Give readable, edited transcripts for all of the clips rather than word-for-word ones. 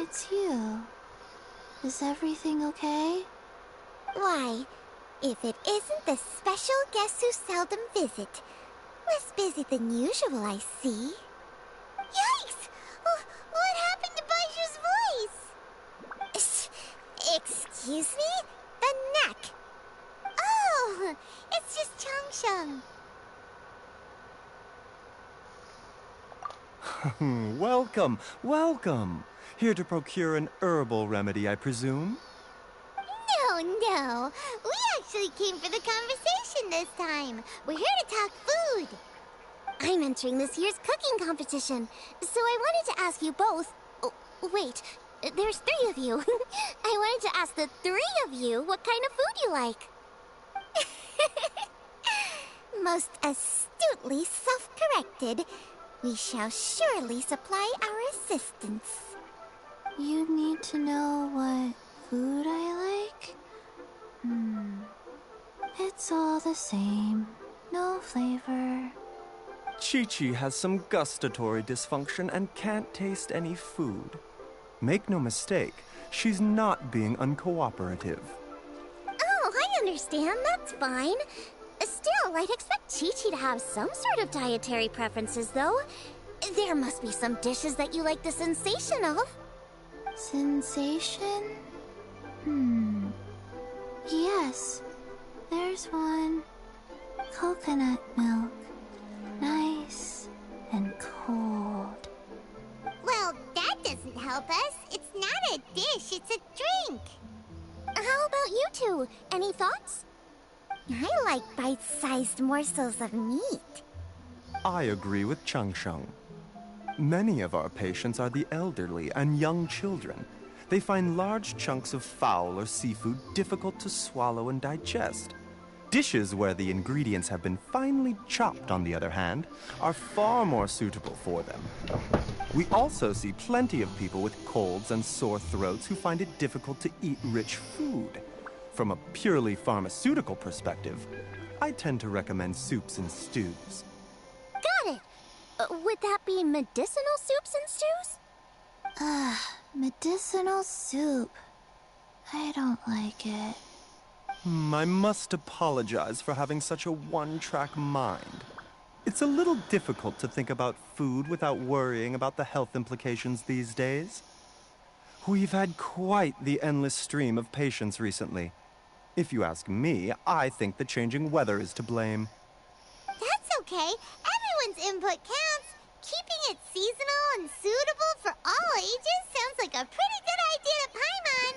It's you. Is everything okay? Why, if it isn't the special guests who seldom visit. Less busy than usual, I see. Yikes! What happened to Baishu's voice? Excuse me? The neck. Oh, it's just Changsheng. Welcome, welcome. Here to procure an herbal remedy, I presume? No. We actually came for the conversation this time. We're here to talk food. I'm entering this year's cooking competition, so I wanted to ask you both... Oh, wait, there's 3 of you. I wanted to ask the 3 of you what kind of food you like. Most astutely self-corrected. We shall surely supply our assistance. You need to know what food I like? It's all the same. No flavor. Chi-Chi has some gustatory dysfunction and can't taste any food. Make no mistake, she's not being uncooperative. Oh, I understand. That's fine. Still, I'd expect Chi-Chi to have some sort of dietary preferences, though. There must be some dishes that you like the sensation of. Sensation? Yes. There's one. Coconut milk. Nice and cold. Well, that doesn't help us. It's not a dish, it's a drink. How about you two? Any thoughts? I like bite-sized morsels of meat. I agree with Changsheng. Many of our patients are the elderly and young children. They find large chunks of fowl or seafood difficult to swallow and digest. Dishes where the ingredients have been finely chopped, on the other hand, are far more suitable for them. We also see plenty of people with colds and sore throats who find it difficult to eat rich food. From a purely pharmaceutical perspective, I tend to recommend soups and stews. Got it! Would that be medicinal soups and stews? Medicinal soup. I don't like it. I must apologize for having such a one-track mind. It's a little difficult to think about food without worrying about the health implications these days. We've had quite the endless stream of patients recently. If you ask me, I think the changing weather is to blame. That's okay. Everyone's input counts. Keeping it seasonal and suitable for all ages sounds like a pretty good idea to Paimon.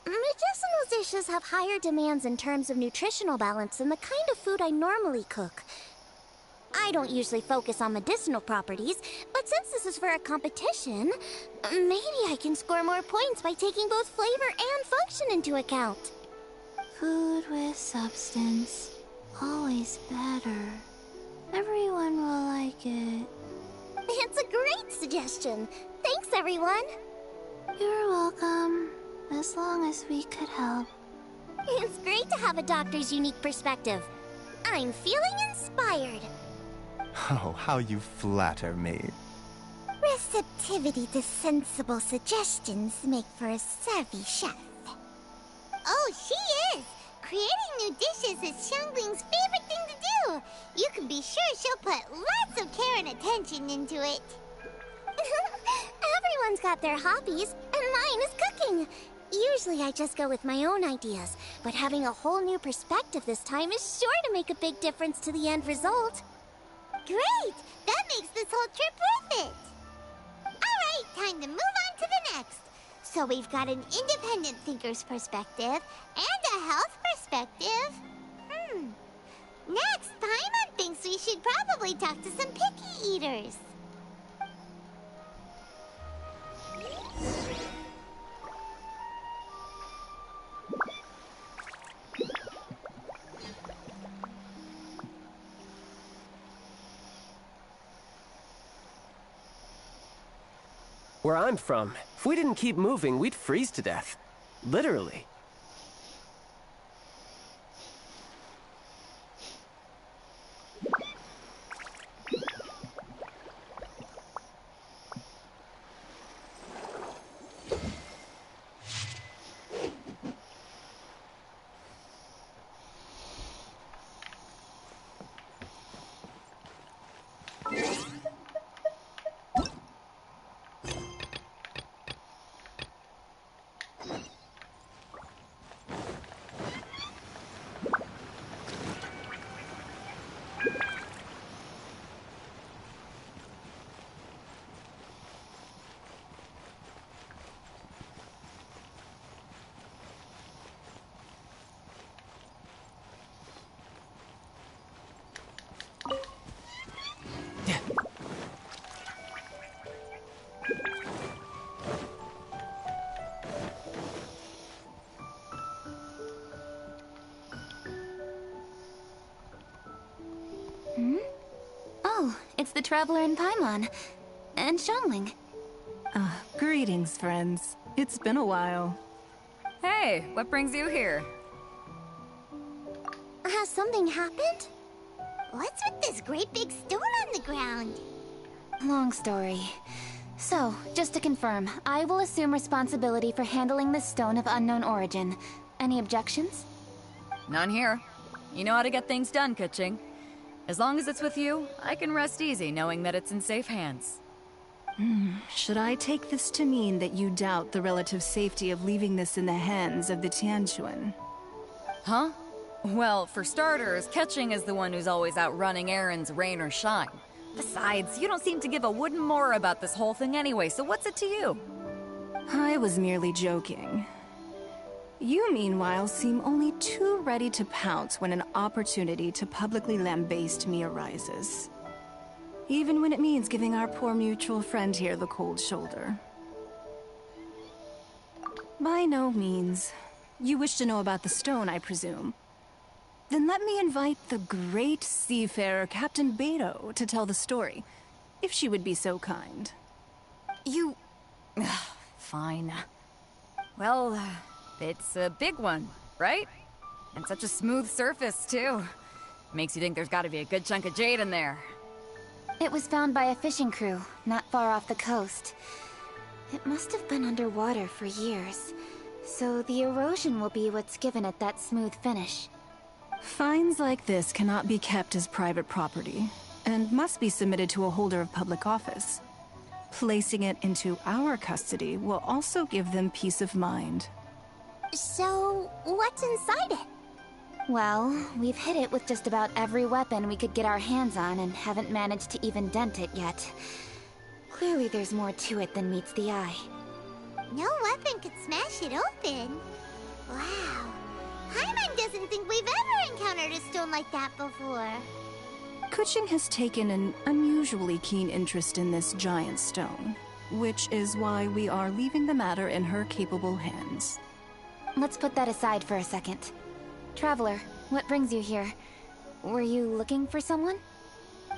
Medicinal dishes have higher demands in terms of nutritional balance than the kind of food I normally cook. I don't usually focus on medicinal properties, but since this is for a competition, maybe I can score more points by taking both flavor and function into account. Food with substance. Always better. Everyone will like it. It's a great suggestion. Thanks, everyone. You're welcome. As long as we could help. It's great to have a doctor's unique perspective. I'm feeling inspired. Oh, how you flatter me. Receptivity to sensible suggestions make for a savvy chef. Oh, she is! Creating new dishes is Xiangling's favorite thing to do. You can be sure she'll put lots of care and attention into it. Everyone's got their hobbies, and mine is cooking. Usually I just go with my own ideas, but having a whole new perspective this time is sure to make a big difference to the end result. Great! That makes this whole trip worth it! Alright, time to move on to the next. So we've got an independent thinker's perspective and a health perspective. Next, Paimon thinks we should probably talk to some picky eaters. Where I'm from, if we didn't keep moving, we'd freeze to death. Literally. It's the Traveler in Paimon. And Xiangling. Greetings, friends. It's been a while. Hey, what brings you here? Has something happened? What's with this great big stone on the ground? Long story. So, just to confirm, I will assume responsibility for handling this stone of unknown origin. Any objections? None here. You know how to get things done, Keqing. As long as it's with you, I can rest easy knowing that it's in safe hands. Should I take this to mean that you doubt the relative safety of leaving this in the hands of the Tianquan? Huh? Well, for starters, Keqing is the one who's always out running errands, rain or shine. Besides, you don't seem to give a wooden more about this whole thing anyway, so what's it to you? I was merely joking. You, meanwhile, seem only too ready to pounce when an opportunity to publicly lambaste me arises. Even when it means giving our poor mutual friend here the cold shoulder. By no means. You wish to know about the stone, I presume. Then let me invite the great seafarer Captain Beto to tell the story, if she would be so kind. You... Fine. Well, it's a big one, right? And such a smooth surface, too. Makes you think there's gotta be a good chunk of jade in there. It was found by a fishing crew, not far off the coast. It must have been underwater for years, so the erosion will be what's given it that smooth finish. Finds like this cannot be kept as private property, and must be submitted to a holder of public office. Placing it into our custody will also give them peace of mind. So, what's inside it? Well, we've hit it with just about every weapon we could get our hands on and haven't managed to even dent it yet. Clearly there's more to it than meets the eye. No weapon could smash it open. Wow. Paimon doesn't think we've ever encountered a stone like that before. Keqing has taken an unusually keen interest in this giant stone, which is why we are leaving the matter in her capable hands. Let's put that aside for a second. Traveler, what brings you here? Were you looking for someone?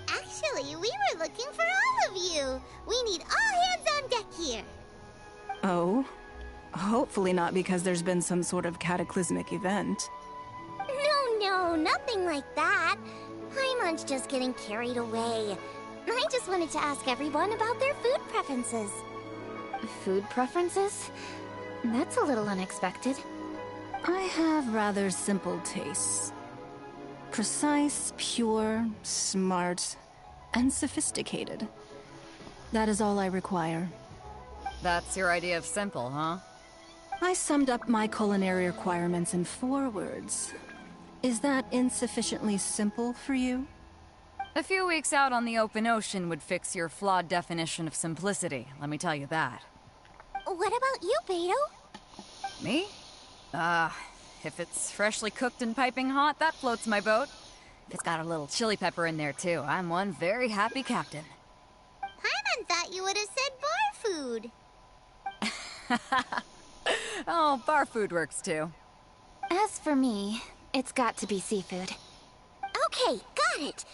Actually, we were looking for all of you. We need all hands on deck here. Oh? Hopefully not because there's been some sort of cataclysmic event. No, nothing like that. Paimon's just getting carried away. I just wanted to ask everyone about their food preferences. Food preferences? That's a little unexpected. I have rather simple tastes. Precise, pure, smart, and sophisticated. That is all I require. That's your idea of simple, huh? I summed up my culinary requirements in 4 words. Is that insufficiently simple for you? A few weeks out on the open ocean would fix your flawed definition of simplicity, let me tell you that. What about you, Beto? Me? If it's freshly cooked and piping hot, that floats my boat. If it's got a little chili pepper in there, too, I'm one very happy captain. Paimon thought you would have said bar food. Oh, bar food works, too. As for me, it's got to be seafood. Okay, got it.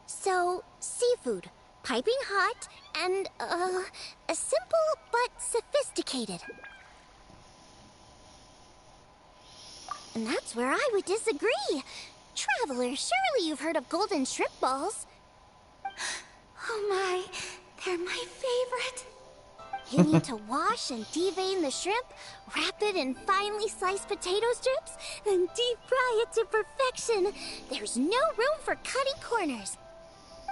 So, seafood, piping hot, and, simple but sophisticated. And that's where I would disagree. Traveler, surely you've heard of golden shrimp balls. Oh my, they're my favorite. You need to wash and devein the shrimp, wrap it in finely sliced potato strips, then deep fry it to perfection. There's no room for cutting corners.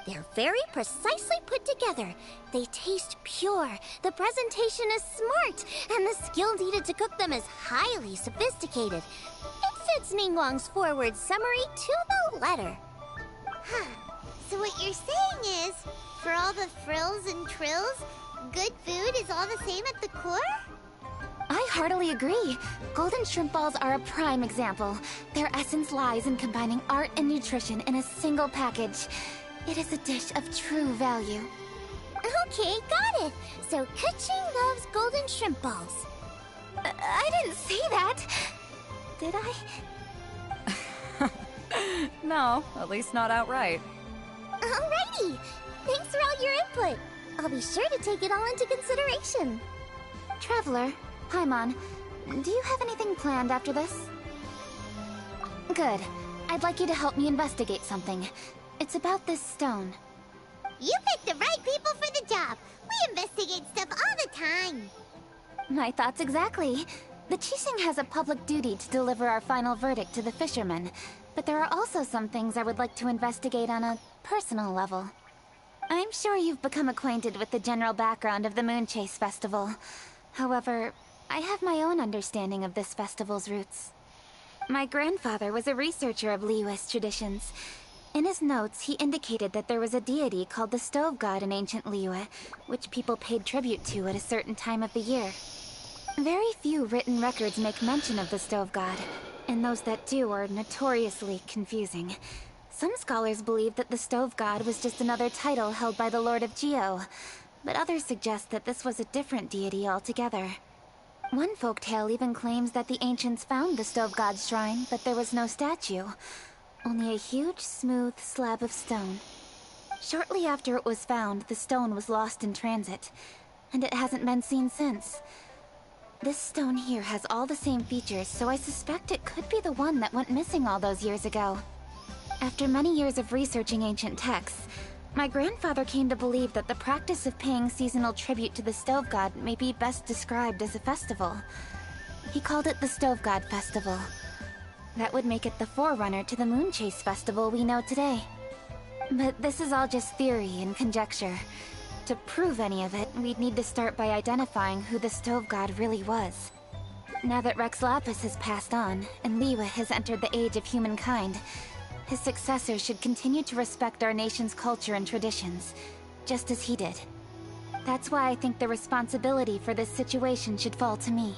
They're very precisely put together. They taste pure, the presentation is smart, and the skill needed to cook them is highly sophisticated. It fits Ningguang's forward summary to the letter. Huh. So what you're saying is, for all the frills and trills, good food is all the same at the core? I heartily agree. Golden shrimp balls are a prime example. Their essence lies in combining art and nutrition in a single package. It is a dish of true value. Okay, got it. So Keqing loves golden shrimp balls. I didn't say that. Did I? No, at least not outright. Alrighty. Thanks for all your input. I'll be sure to take it all into consideration. Traveler, Paimon, do you have anything planned after this? Good. I'd like you to help me investigate something. It's about this stone. You picked the right people for the job. We investigate stuff all the time. My thoughts exactly. The Qixing has a public duty to deliver our final verdict to the fishermen, but there are also some things I would like to investigate on a personal level. I'm sure you've become acquainted with the general background of the Moon Chase Festival. However, I have my own understanding of this festival's roots. My grandfather was a researcher of Liyue's traditions. In his notes, he indicated that there was a deity called the Stove God in ancient Liyue, which people paid tribute to at a certain time of the year. Very few written records make mention of the Stove God, and those that do are notoriously confusing. Some scholars believe that the Stove God was just another title held by the Lord of Geo, but others suggest that this was a different deity altogether. One folktale even claims that the ancients found the Stove God's shrine, but there was no statue, only a huge, smooth slab of stone. Shortly after it was found, the stone was lost in transit, and it hasn't been seen since. This stone here has all the same features, so I suspect it could be the one that went missing all those years ago. After many years of researching ancient texts, my grandfather came to believe that the practice of paying seasonal tribute to the Stove God may be best described as a festival. He called it the Stove God Festival. That would make it the forerunner to the Moon Chase Festival we know today. But this is all just theory and conjecture. To prove any of it, we'd need to start by identifying who the Stove God really was. Now that Rex Lapis has passed on, and Liyue has entered the age of humankind, his successors should continue to respect our nation's culture and traditions, just as he did. That's why I think the responsibility for this situation should fall to me.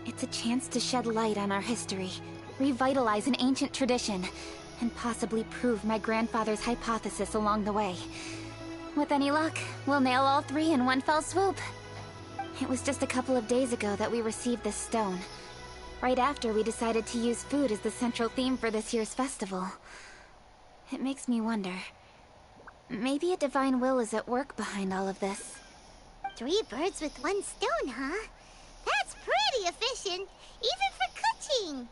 It's a chance to shed light on our history, revitalize an ancient tradition, and possibly prove my grandfather's hypothesis along the way. With any luck, we'll nail all three in one fell swoop. It was just a couple of days ago that we received this stone. Right after we decided to use food as the central theme for this year's festival. It makes me wonder. Maybe a divine will is at work behind all of this. 3 birds with 1 stone, huh? That's pretty efficient, even for cooking.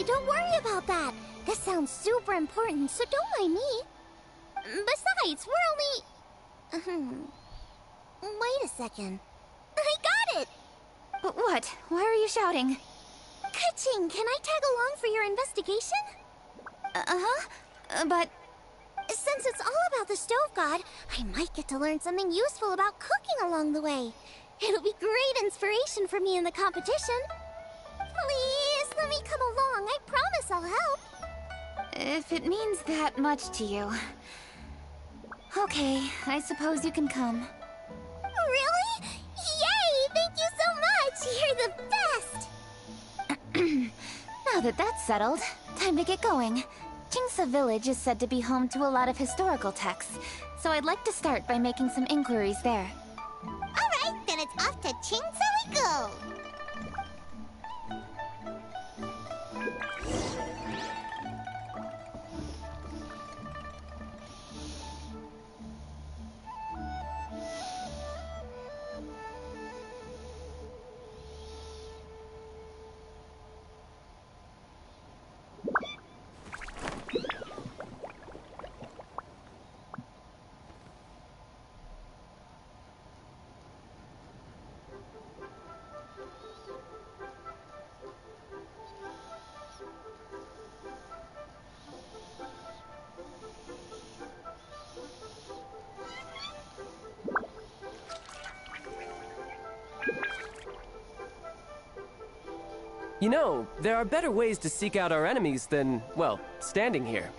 don't worry about that. This sounds super important, so don't mind me. Besides, we're only... Wait a second. I got it! What? Why are you shouting? Ka-ching, can I tag along for your investigation? But... Since it's all about the stove god, I might get to learn something useful about cooking along the way. It'll be great inspiration for me in the competition. Please, let me come along. I promise I'll help. if it means that much to you... Okay, I suppose you can come. Really? Yay! Thank you so much! You're the best! Now that that's settled, time to get going. Jingsa Village is said to be home to a lot of historical texts, so I'd like to start by making some inquiries there. Alright, then it's off to Chingsa we go! You know, there are better ways to seek out our enemies than, well, standing here.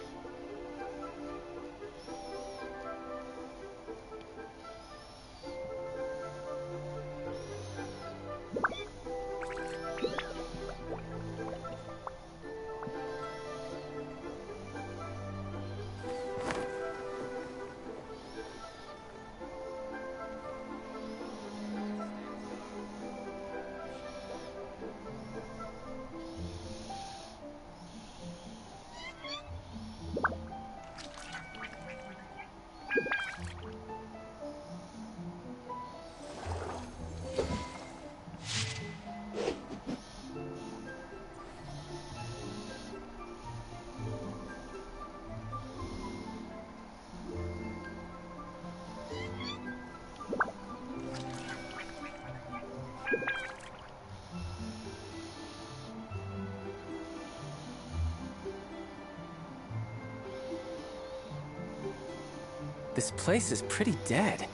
This place is pretty dead.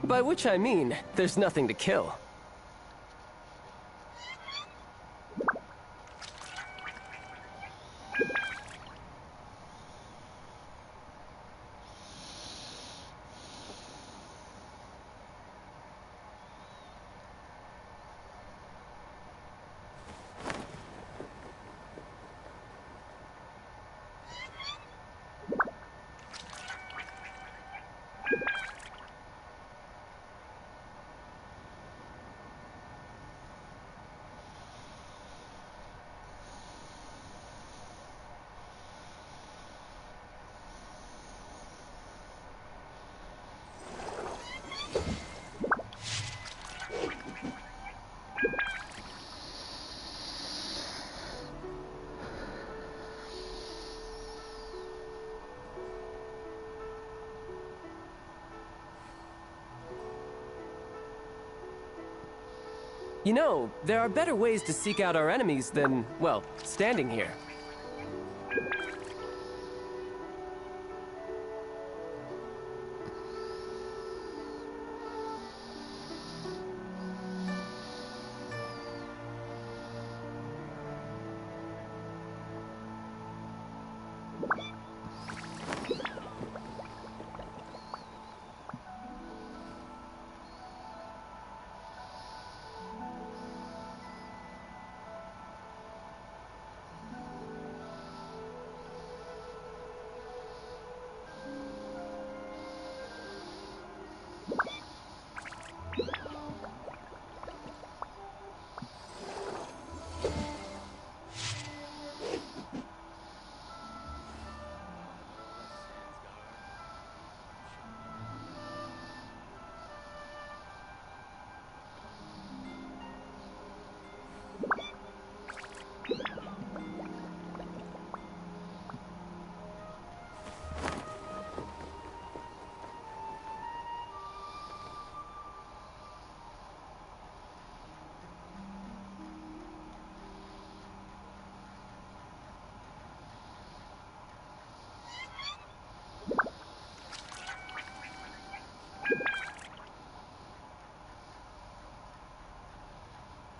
By which I mean, there's nothing to kill. You know, there are better ways to seek out our enemies than, well, standing here.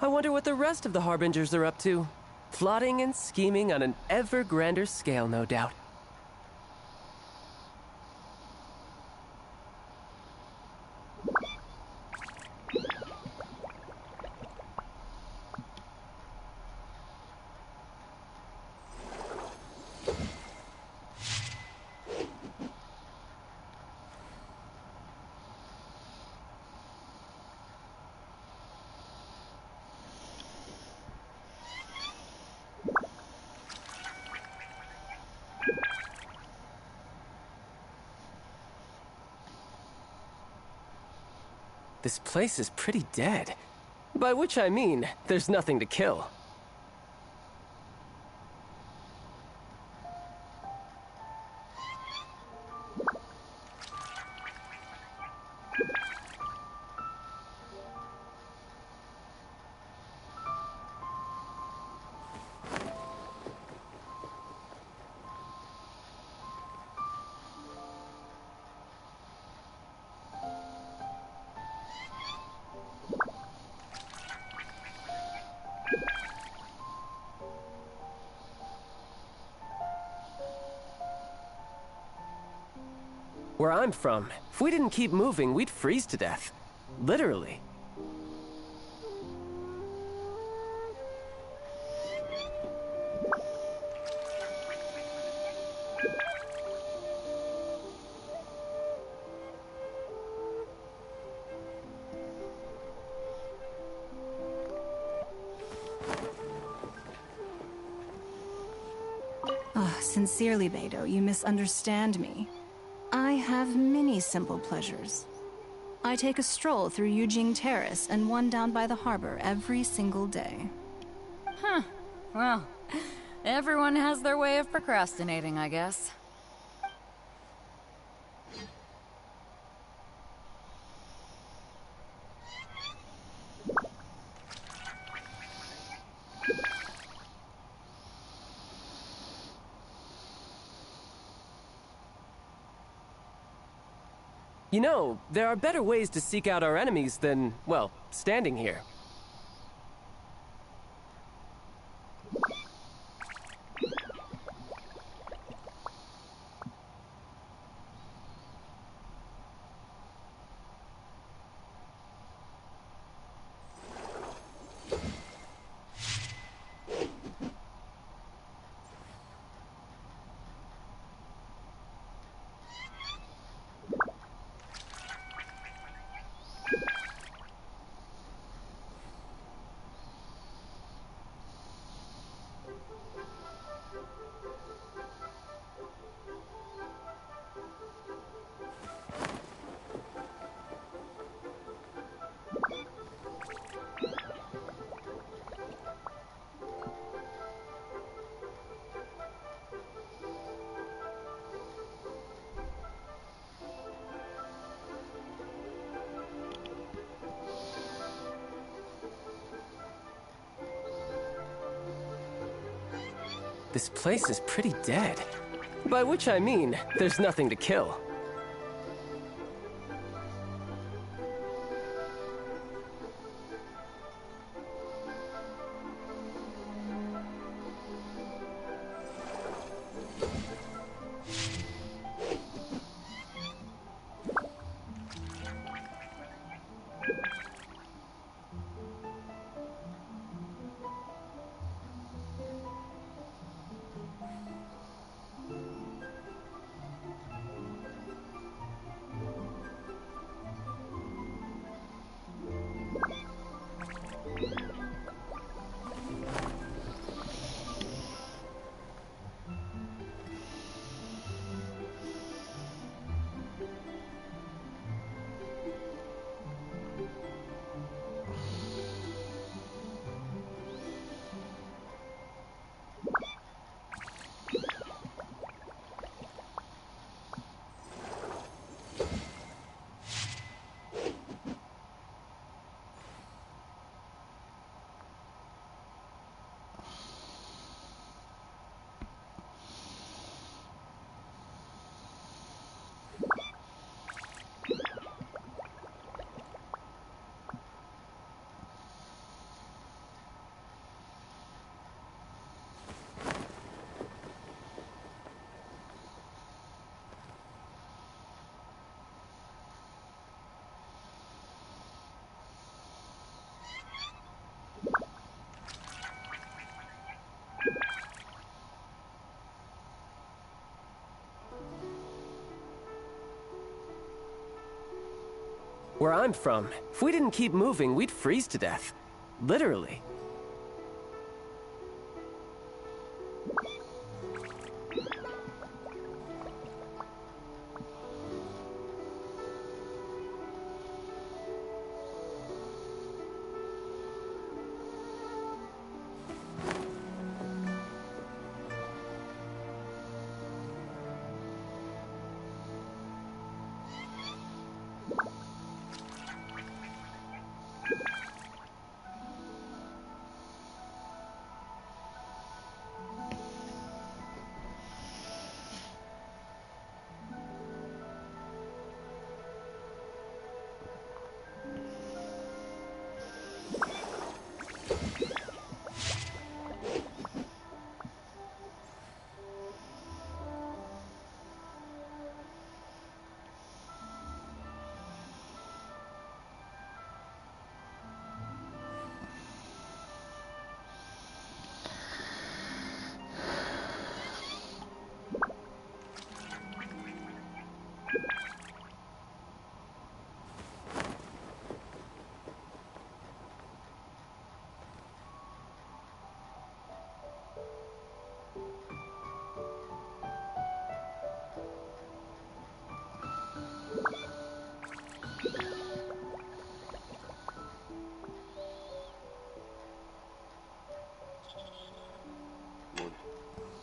I wonder what the rest of the Harbingers are up to. Plotting and scheming on an ever grander scale, no doubt. This place is pretty dead. By which I mean, there's nothing to kill. Where I'm from, if we didn't keep moving, we'd freeze to death. Literally. Oh, sincerely, Beidou, you misunderstand me. I have many simple pleasures. I take a stroll through Yujing Terrace and one down by the harbor every single day. Huh. Well, everyone has their way of procrastinating, I guess. You know, there are better ways to seek out our enemies than, well, standing here. This place is pretty dead. By which I mean, there's nothing to kill. Where I'm from, if we didn't keep moving, we'd freeze to death. Literally.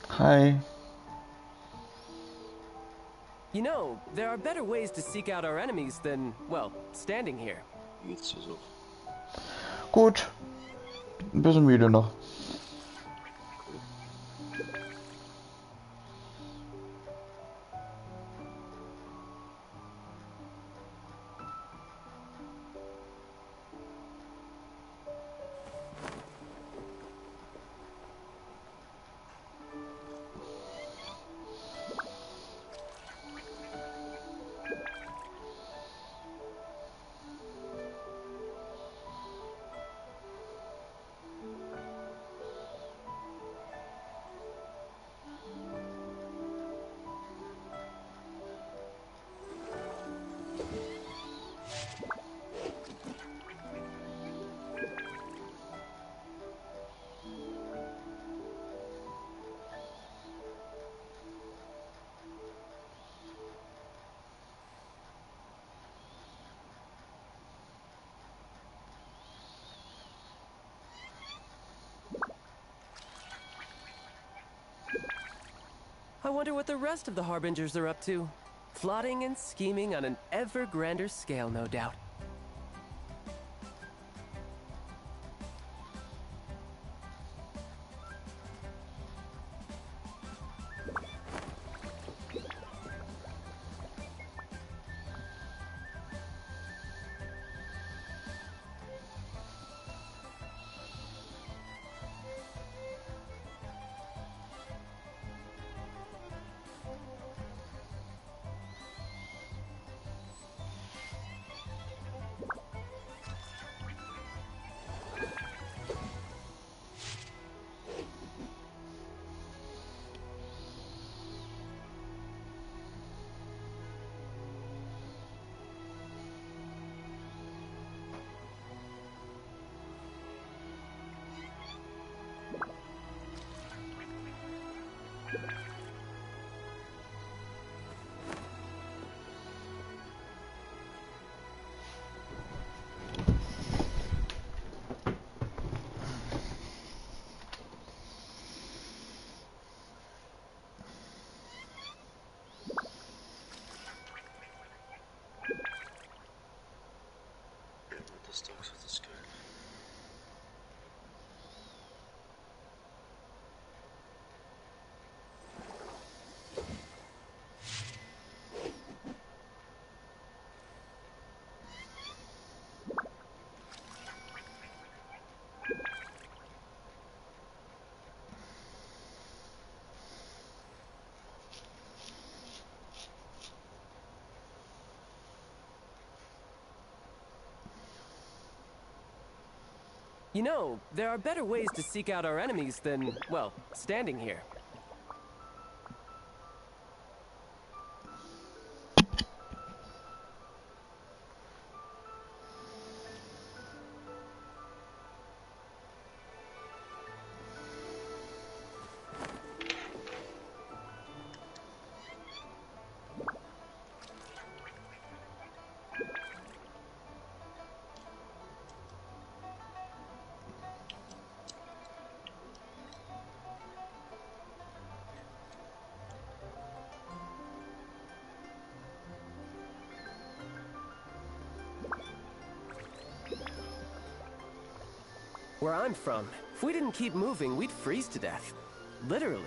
Hi. You know, there are better ways to seek out our enemies than, well, standing here. Geht's dir so? Gut. Ein bisschen müde noch. I wonder what the rest of the Harbingers are up to. Plotting and scheming on an ever grander scale, no doubt. Das Dog so das Geil. You know, there are better ways to seek out our enemies than, well, standing here. Where I'm from, if we didn't keep moving, we'd freeze to death. Literally.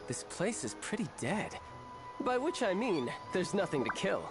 This place is pretty dead. By which I mean, there's nothing to kill.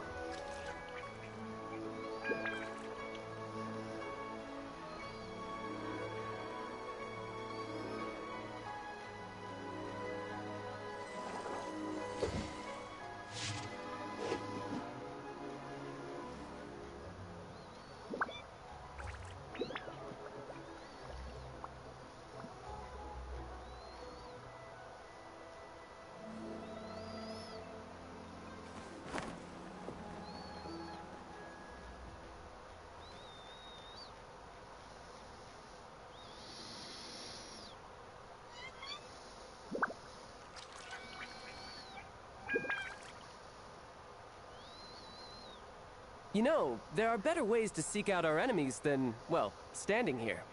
You know, there are better ways to seek out our enemies than, well, standing here.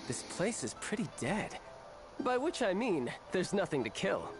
This place is pretty dead. By which I mean, there's nothing to kill.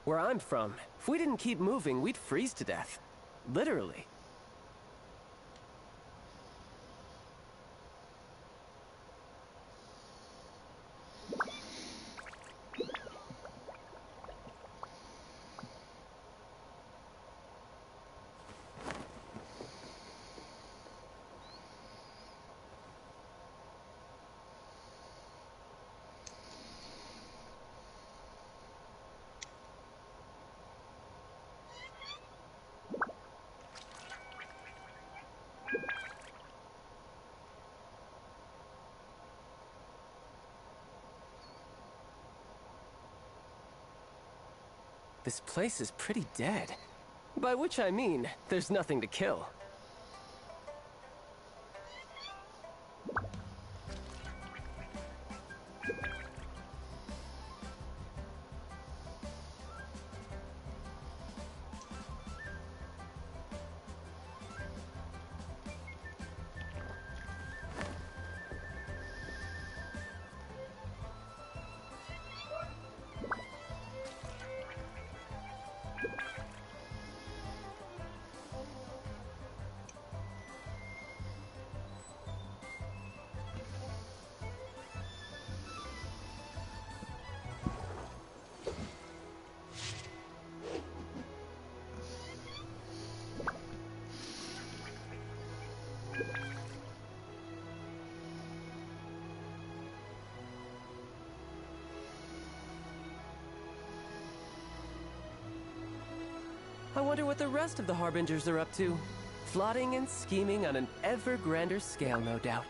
Where I'm from, if we didn't keep moving, we'd freeze to death. Literally. This place is pretty dead. By which I mean, there's nothing to kill. wonder what the rest of the Harbingers are up to. Plotting and scheming on an ever grander scale, no doubt.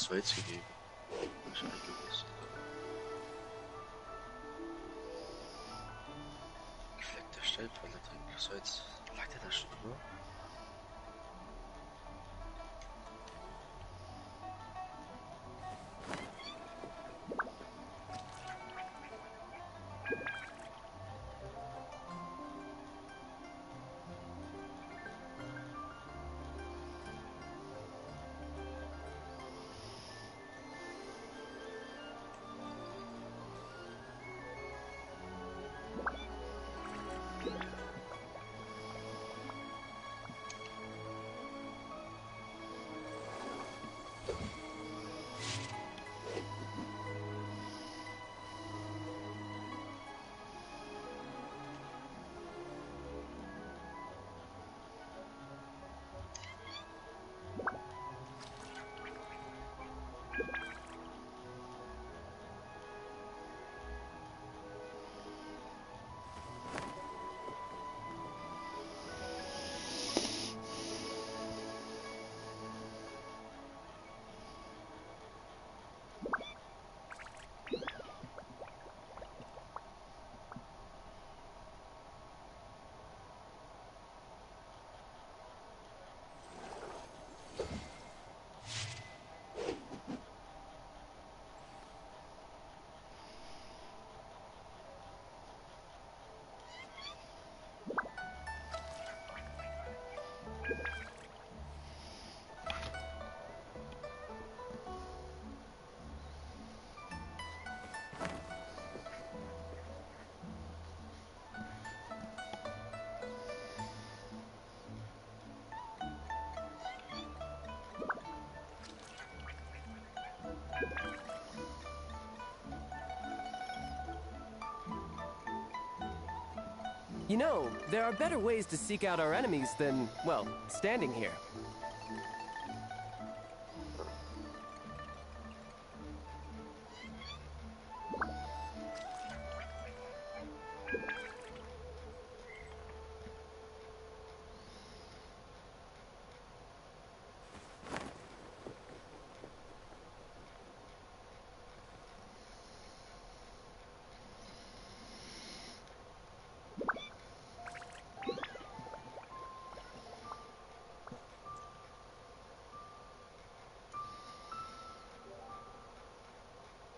Das war jetzt gegeben. Hab ich nicht gewusst. Gefleckte Stellpalette. Das war jetzt. Lag der da schon drüber? You know, there are better ways to seek out our enemies than, well, standing here.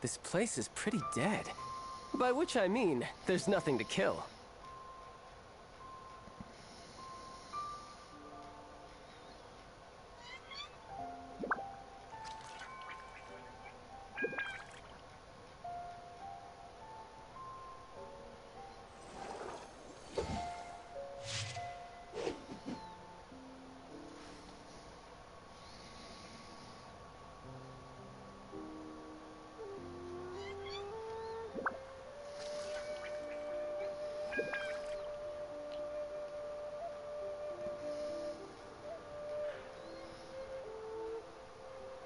This place is pretty dead. By which I mean, there's nothing to kill.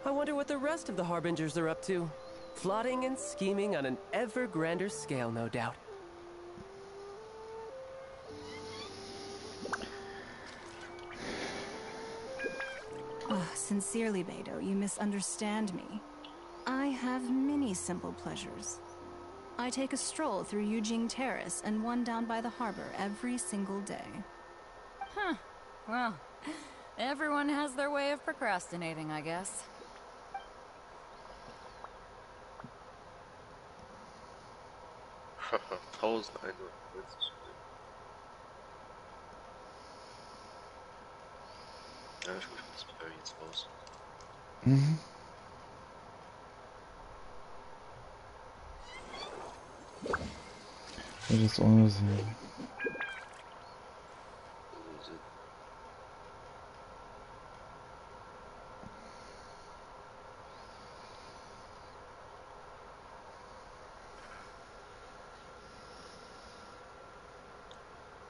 I wonder what the rest of the Harbingers are up to. Plotting and scheming on an ever grander scale, no doubt. Oh, sincerely, Beidou, you misunderstand me. I have many simple pleasures. I take a stroll through Yujing Terrace and one down by the harbor every single day. Huh. Well, everyone has their way of procrastinating, I guess. Haha, 1140. Ja, ich gucke das Barry jetzt raus. Mhm. Ich hab das auch gesehen.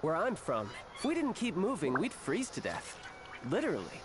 Where I'm from, if we didn't keep moving, we'd freeze to death. Literally.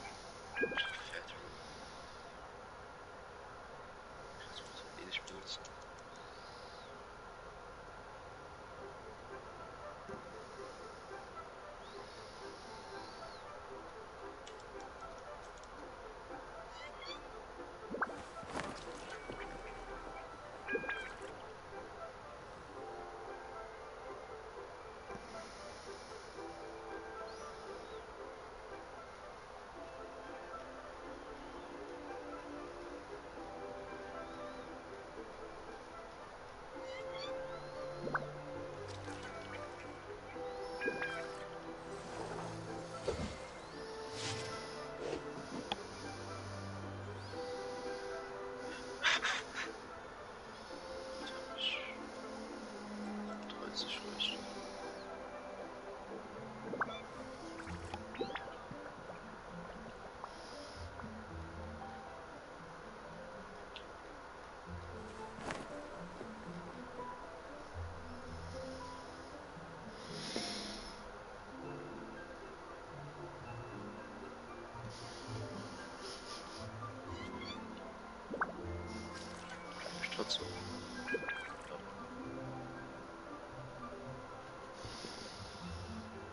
Trotzdem.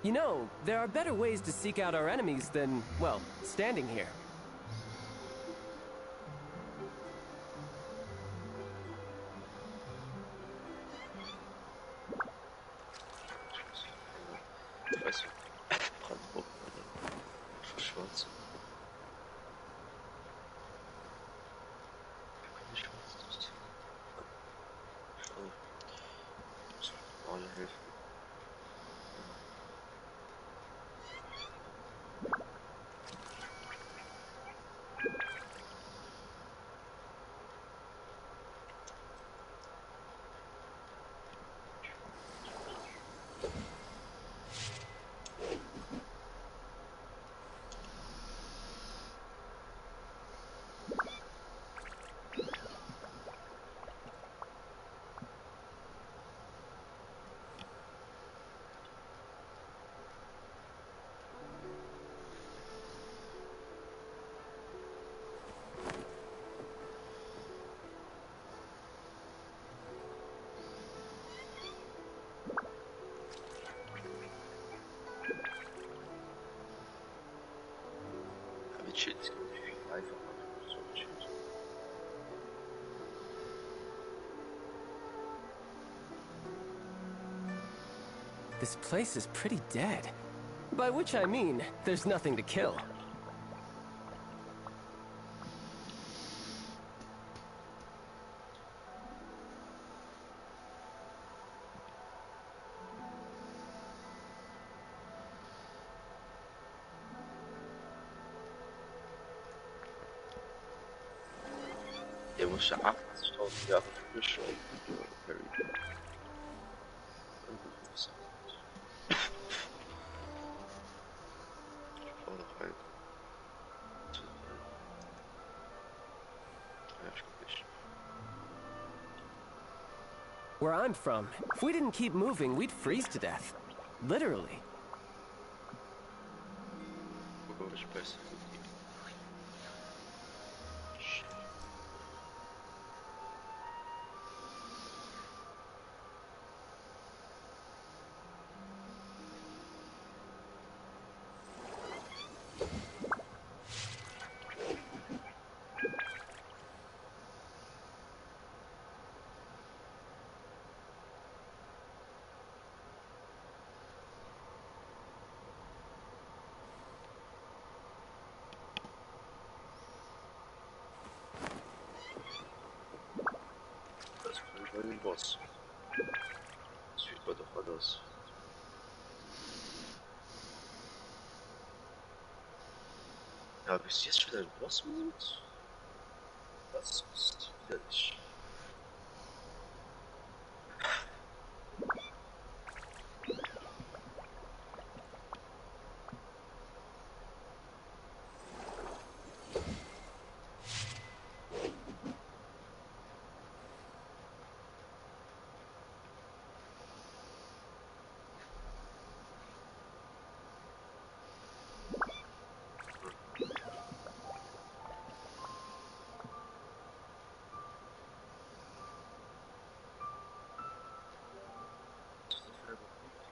You know, there are better ways to seek out our enemies than, well, standing here. Ich weiß nicht. Brandruck oder schwarz. Nicht schwarz, das ist. Schade. Muss alle helfen. Mit Shit ist viel einfacher. So mit Shit. This place is pretty dead. By which I mean, there's nothing to kill. Der muss ja 80.000 Jahre früher sterben. Harry. Ich brauche noch einen. Ja, ich guck nicht. Where I'm from, if we didn't keep moving, we'd freeze to death. Literally. Guck mal, was ich besser finde. Olha o boss. Suite pas de Rados. Ja, bis jetzt schon ein Boss-Mode? Das ist widerlich.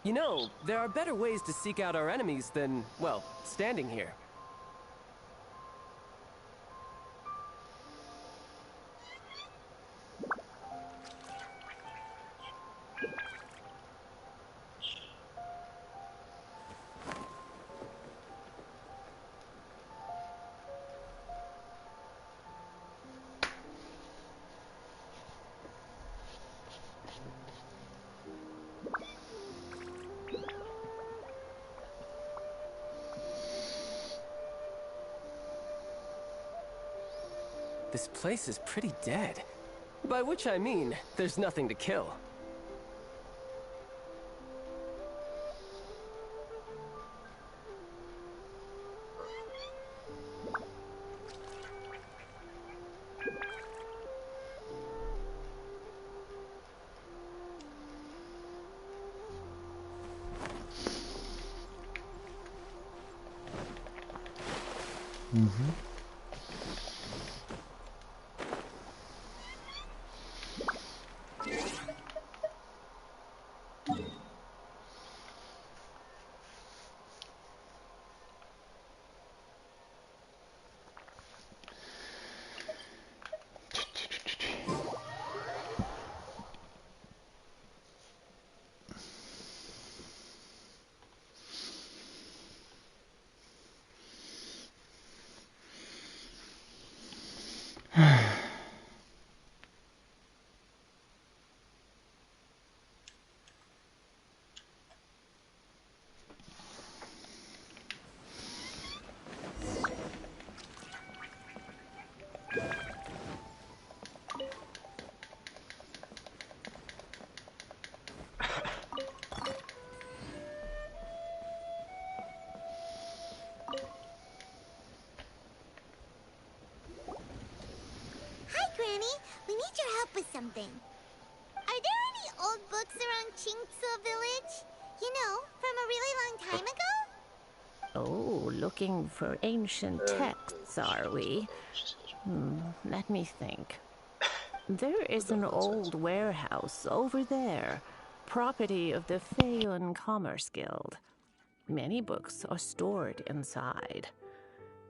You know, there are better ways to seek out our enemies than, well, standing here. This place is pretty dead. By which I mean, there's nothing to kill. Granny, we need your help with something. Are there any old books around Qingce Village? You know, from a really long time ago? Oh, looking for ancient texts, are we? Let me think. There is an old warehouse over there, property of the Feiyun Commerce Guild. Many books are stored inside,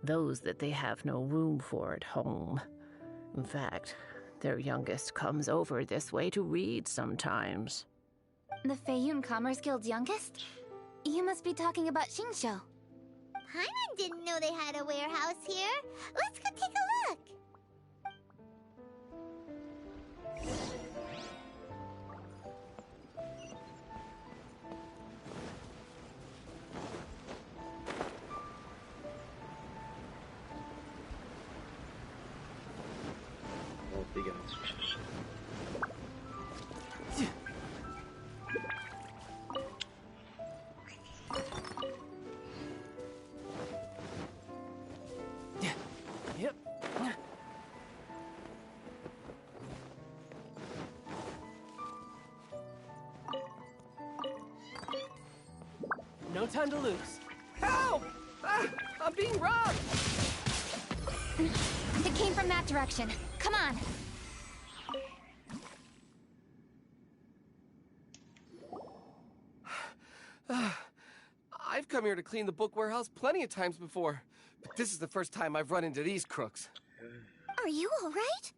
those that they have no room for at home. In fact, their youngest comes over this way to read sometimes. The Feiyun Commerce Guild's youngest? You must be talking about Xingqiu. Paimon didn't know they had a warehouse here. Let's go take a look. Yep. No time to lose. Help! Ah, I'm being robbed! It came from that direction. Come on. I've come here to clean the book warehouse plenty of times before, but this is the first time I've run into these crooks. Are you all right?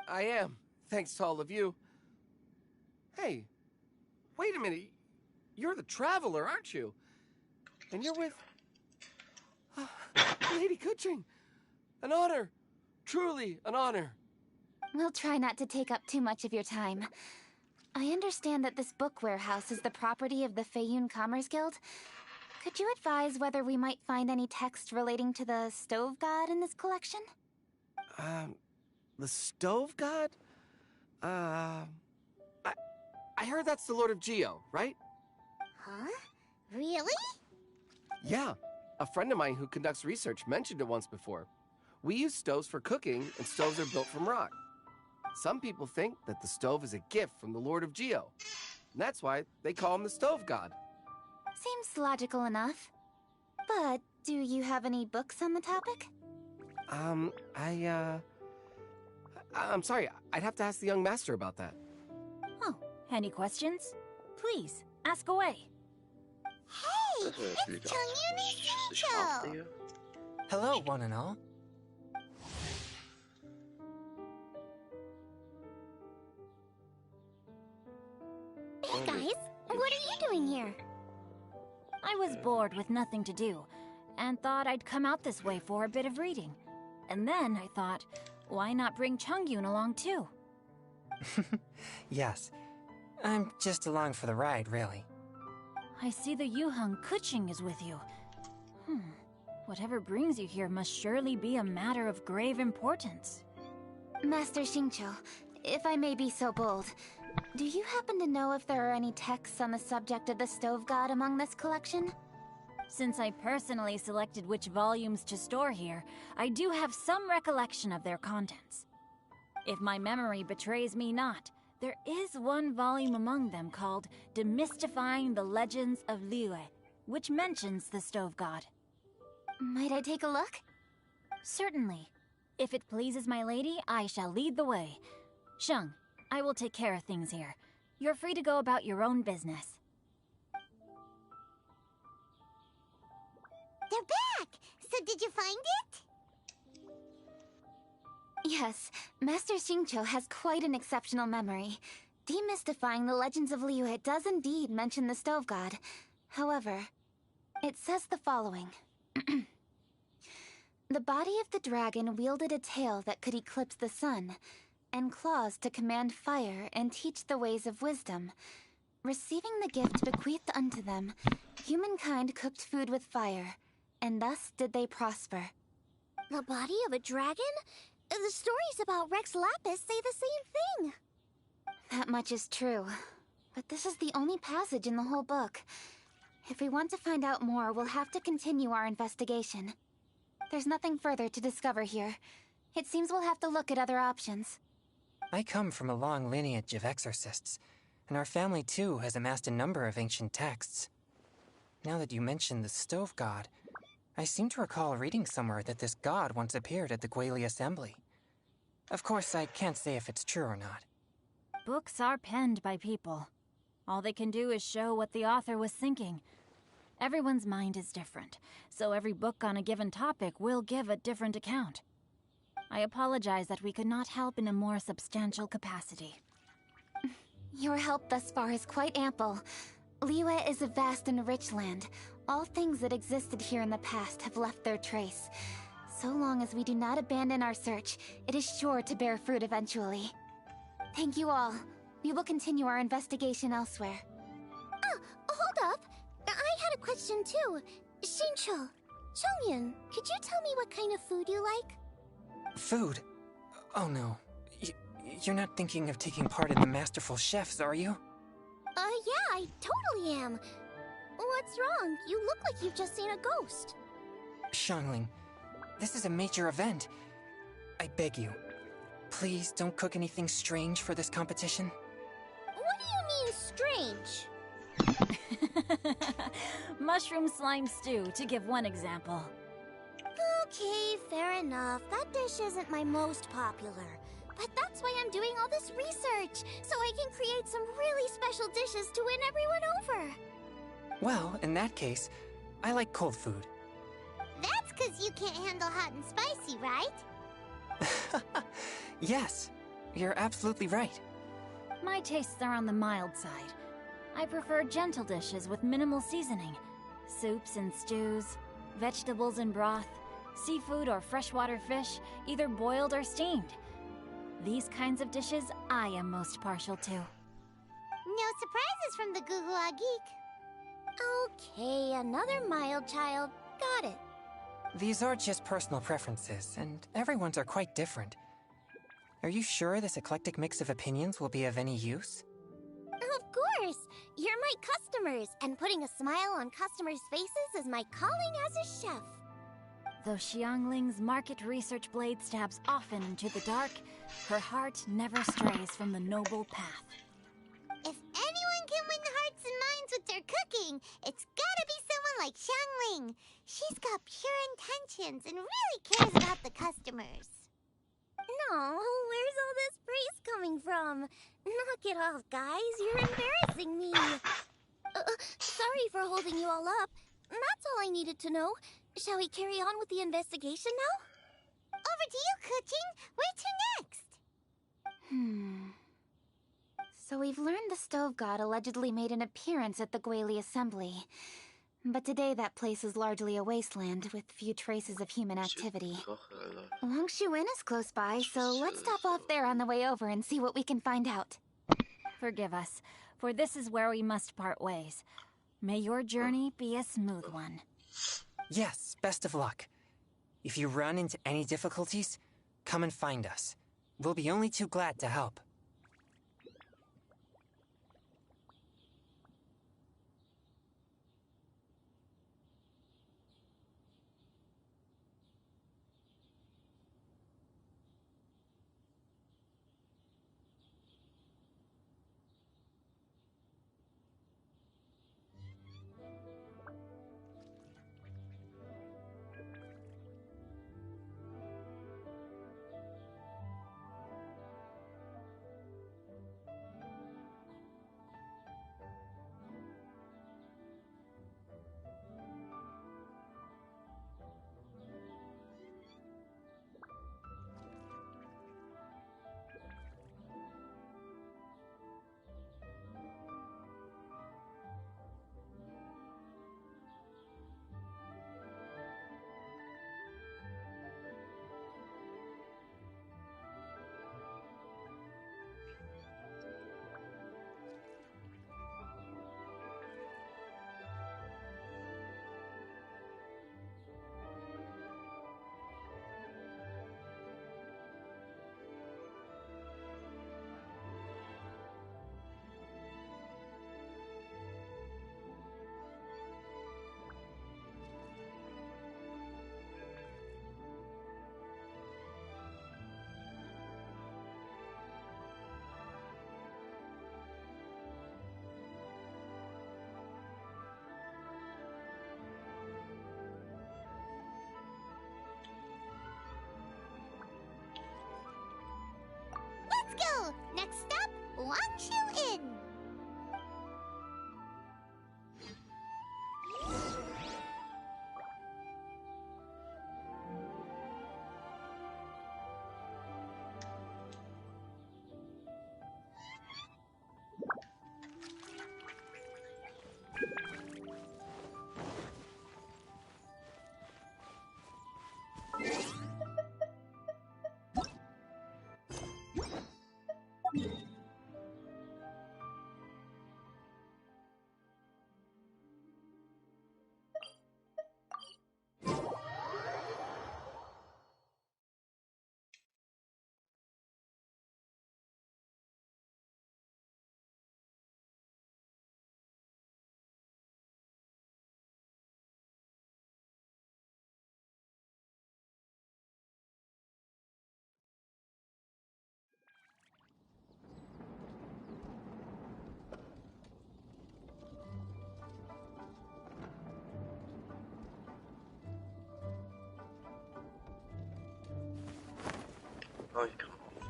I am, thanks to all of you. Hey, wait a minute. You're the Traveler, aren't you? And you're with... Lady Kuching. An honor. Truly an honor. We'll try not to take up too much of your time. I understand that this book warehouse is the property of the Feiyun Commerce Guild. Could you advise whether we might find any text relating to the stove god in this collection? The stove god? I heard that's the Lord of Geo, right? Huh? Really? Yeah. A friend of mine who conducts research mentioned it once before. We use stoves for cooking, and stoves are built from rock. Some people think that the stove is a gift from the Lord of Geo. And that's why they call him the stove god. Seems logical enough. But do you have any books on the topic? I'm sorry. I'd have to ask the young master about that. Oh, any questions? Please, ask away. Hey, 但是我也是遇 it's 到 Chungyun 是小的呀。 Hello, one and all. Hey guys, what are you doing here? I was bored with nothing to do, and thought I'd come out this way for a bit of reading. And then I thought, why not bring Chungyun along too? Yes. I'm just along for the ride, really. I see the Yuheng Kuching is with you. Whatever brings you here must surely be a matter of grave importance. Master Xingqiu, if I may be so bold, do you happen to know if there are any texts on the subject of the stove god among this collection? Since I personally selected which volumes to store here, I do have some recollection of their contents. If my memory betrays me not, there is one volume among them called Demystifying the Legends of Liyue, which mentions the stove god. Might I take a look? Certainly. If it pleases my lady, I shall lead the way. Sheng, I will take care of things here. You're free to go about your own business. They're back! So did you find it? Yes, Master Xingqiu has quite an exceptional memory. Demystifying the Legends of Liyue does indeed mention the stove god. However, it says the following. The body of the dragon wielded a tail that could eclipse the sun, and claws to command fire and teach the ways of wisdom. Receiving the gift bequeathed unto them, humankind cooked food with fire, and thus did they prosper. The body of a dragon? The stories about Rex Lapis say the same thing. That much is true, but this is the only passage in the whole book. If we want to find out more, we'll have to continue our investigation. There's nothing further to discover here. It seems we'll have to look at other options. I come from a long lineage of exorcists, and our family too has amassed a number of ancient texts. Now that you mention the stove god, I seem to recall reading somewhere that this god once appeared at the Guili Assembly. Of course, I can't say if it's true or not. Books are penned by people. All they can do is show what the author was thinking. Everyone's mind is different, so every book on a given topic will give a different account. I apologize that we could not help in a more substantial capacity. Your help thus far is quite ample. Liyue is a vast and rich land. All things that existed here in the past have left their trace. So long as we do not abandon our search, it is sure to bear fruit eventually. Thank you all. We will continue our investigation elsewhere. Oh, hold up. I had a question too. Xingqiu, Chongyun, could you tell me what kind of food you like? Food? Oh no. You're not thinking of taking part in the Masterful Chefs, are you? Yeah, I totally am. What's wrong? You look like you've just seen a ghost. Xiangling, this is a major event. I beg you, please don't cook anything strange for this competition. What do you mean, strange? Mushroom slime stew, to give one example. Okay, fair enough. That dish isn't my most popular. But that's why I'm doing all this research, so I can create some really special dishes to win everyone over. Well, in that case, I like cold food. That's because you can't handle hot and spicy, right? Yes, you're absolutely right. My tastes are on the mild side. I prefer gentle dishes with minimal seasoning. Soups and stews, vegetables and broth, seafood or freshwater fish, either boiled or steamed. These kinds of dishes I am most partial to. No surprises from the Gugula Geek. Okay, another mild child. Got it. These are just personal preferences, and everyone's are quite different. Are you sure this eclectic mix of opinions will be of any use? Of course! You're my customers, and putting a smile on customers' faces is my calling as a chef. Though Xiangling's market research blade stabs often into the dark, her heart never strays from the noble path. If anyone can win the hearts and minds with their cooking, it's gotta be someone like Xiangling. She's got pure intentions and really cares about the customers. No, where's all this praise coming from? Knock it off, guys. You're embarrassing me. Sorry for holding you all up. That's all I needed to know. Shall we carry on with the investigation now? Over to you, Kuching. Where to next? So we've learned the Stove God allegedly made an appearance at the Guili Assembly. But today that place is largely a wasteland with few traces of human activity. Longshuin is close by, so let's stop off there on the way over and see what we can find out. Forgive us, for this is where we must part ways. May your journey be a smooth one. Yes, best of luck. If you run into any difficulties, come and find us. We'll be only too glad to help. Let's go! Next stop, Longshu Inn! Oh, you can hold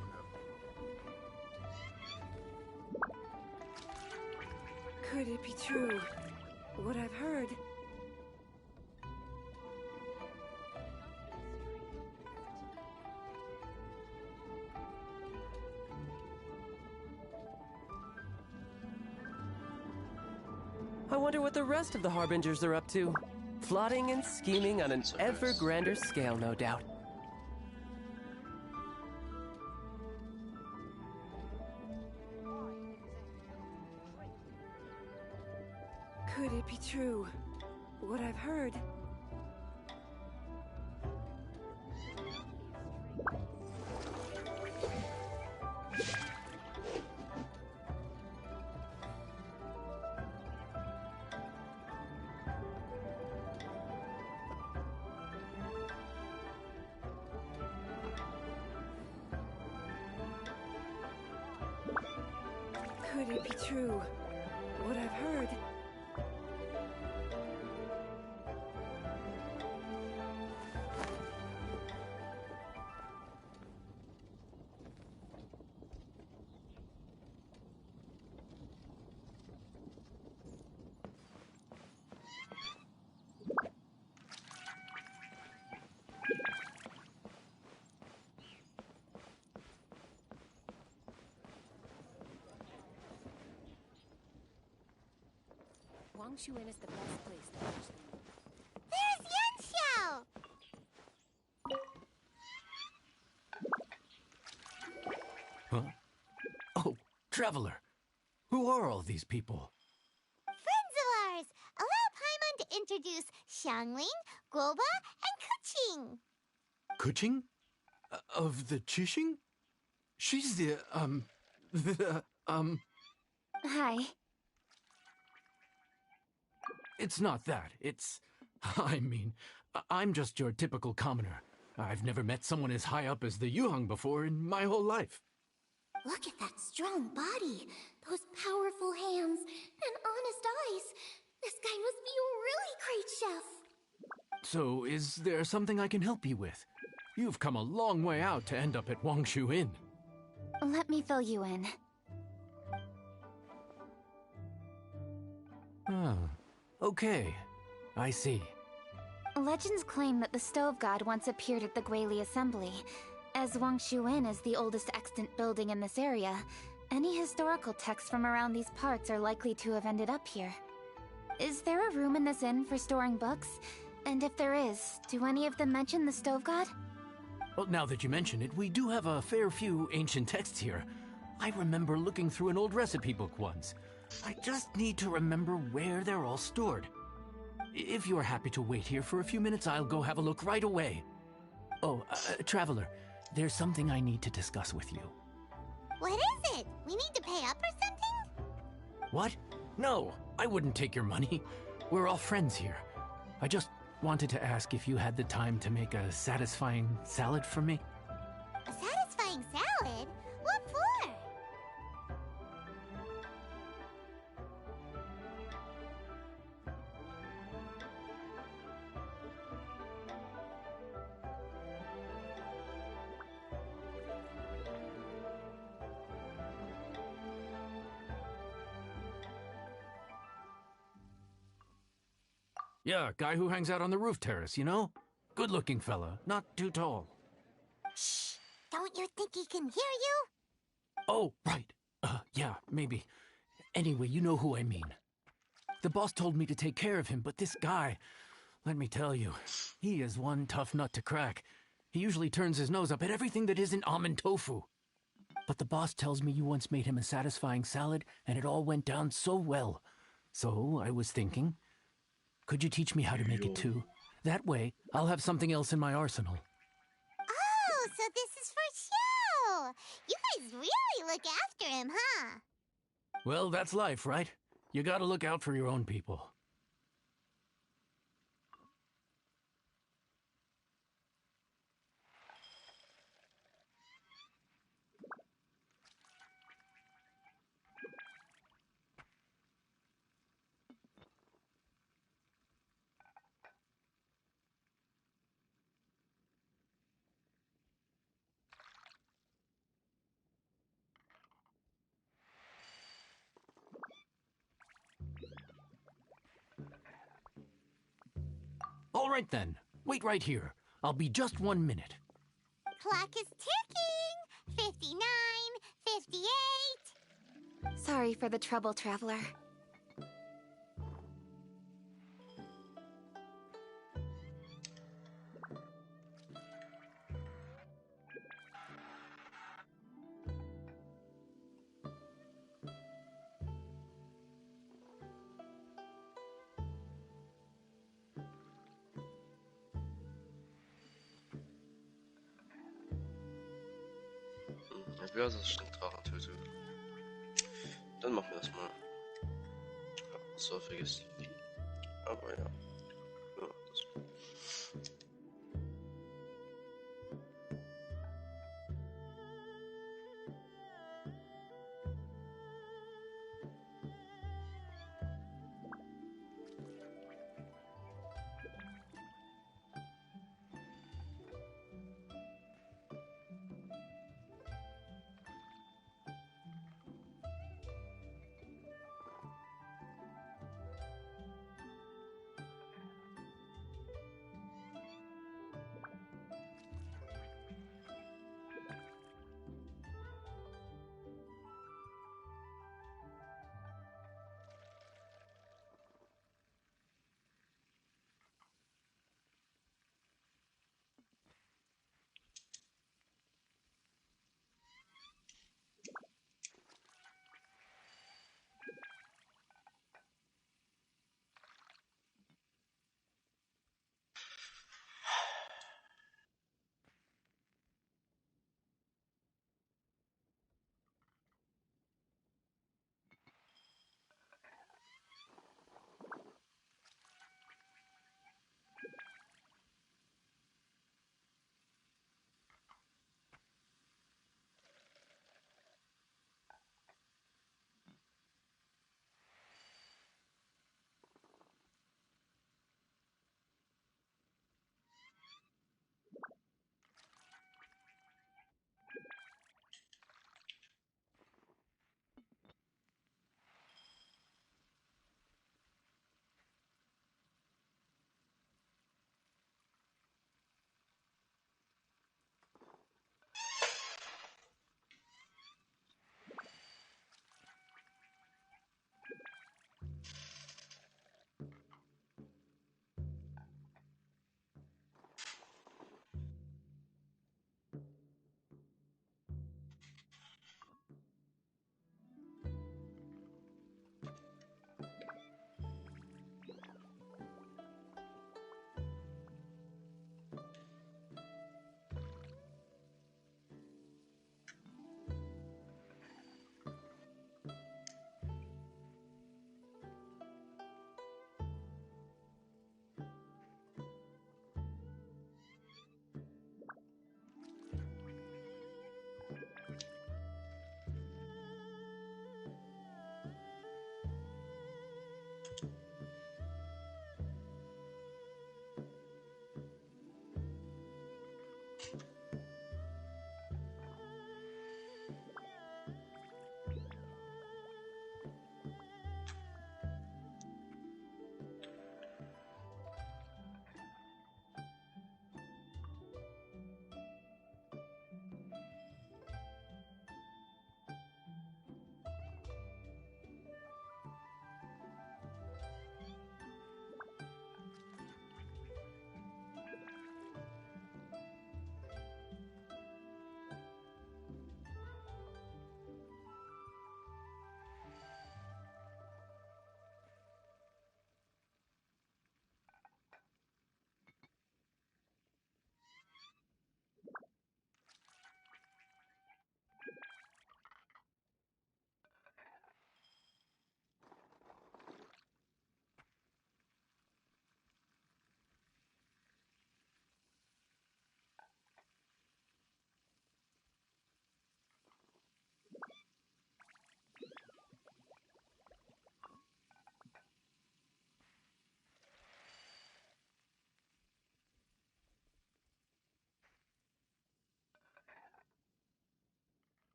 Could it be true? What I've heard? I wonder what the rest of the Harbingers are up to. Plotting and scheming on an ever grander scale, no doubt. Could it be true? What I've heard? Could it be true? What I've heard? Wangshuin is the best place to watch them. There's Yanxiao! Huh? Oh, Traveler. Who are all these people? Friends of ours! Allow Paimon to introduce Xiangling, Guoba, and Kuqing. Kuching? Of the Chishing? She's Hi. It's not that. It's... I mean, I'm just your typical commoner. I've never met someone as high up as the Yuheng before in my whole life. Look at that strong body, those powerful hands, and honest eyes. This guy must be a really great chef. So, is there something I can help you with? You've come a long way out to end up at Wangshu Inn. Let me fill you in. Ah, okay. I see. Legends claim that the Stove God once appeared at the Guili Assembly. As Wangshu Inn is the oldest extant building in this area, any historical texts from around these parts are likely to have ended up here. Is there a room in this inn for storing books? And if there is, do any of them mention the Stove God? Well, now that you mention it, we do have a fair few ancient texts here. I remember looking through an old recipe book once. I just need to remember where they're all stored. If you're happy to wait here for a few minutes, I'll go have a look right away. Oh, Traveler, there's something I need to discuss with you. What is it? We need to pay up or something? What? No, I wouldn't take your money. We're all friends here. I just wanted to ask if you had the time to make a satisfying salad for me. A satisfying salad? What for? Yeah, guy who hangs out on the roof terrace, you know? Good-looking fella, not too tall. Shh! Don't you think he can hear you? Oh, right. Yeah, maybe. Anyway, you know who I mean. The boss told me to take care of him, but this guy, let me tell you, he is one tough nut to crack. He usually turns his nose up at everything that isn't almond tofu. But the boss tells me you once made him a satisfying salad, and it all went down so well. So, I was thinking, could you teach me how to make it too? That way, I'll have something else in my arsenal. Oh, so this is for show! You guys really look after him, huh? Well, that's life, right? You gotta look out for your own people. All right then. Wait right here. I'll be just 1 minute. Clock is ticking! 59, 58... Sorry for the trouble, Traveler. Ich will, dass ich den Drachen töte. Dann machen wir das mal. Ja, so vergisst die. Aber ja. Ja, das.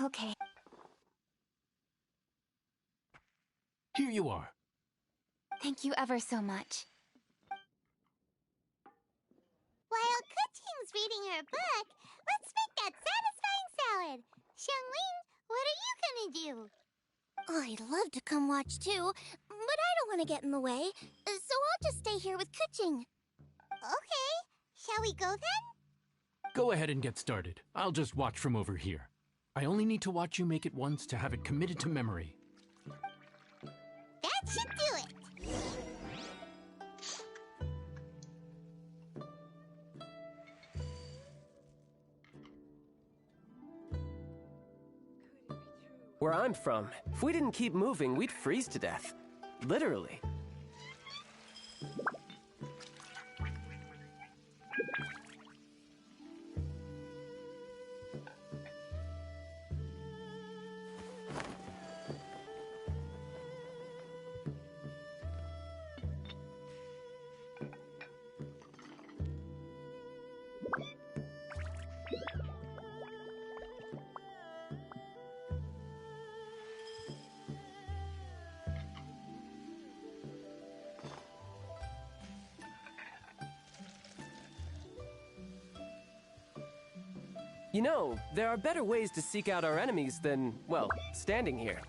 Okay. Here you are. Thank you ever so much. While Kuching's reading her book, let's make that satisfying salad. Xiangling, what are you gonna do? I'd love to come watch too, but I don't want to get in the way, so I'll just stay here with Kuching. Okay, shall we go then? Go ahead and get started. I'll just watch from over here. I only need to watch you make it once to have it committed to memory. That should do it. Where I'm from, if we didn't keep moving, we'd freeze to death. Literally. You know, there are better ways to seek out our enemies than, well, standing here.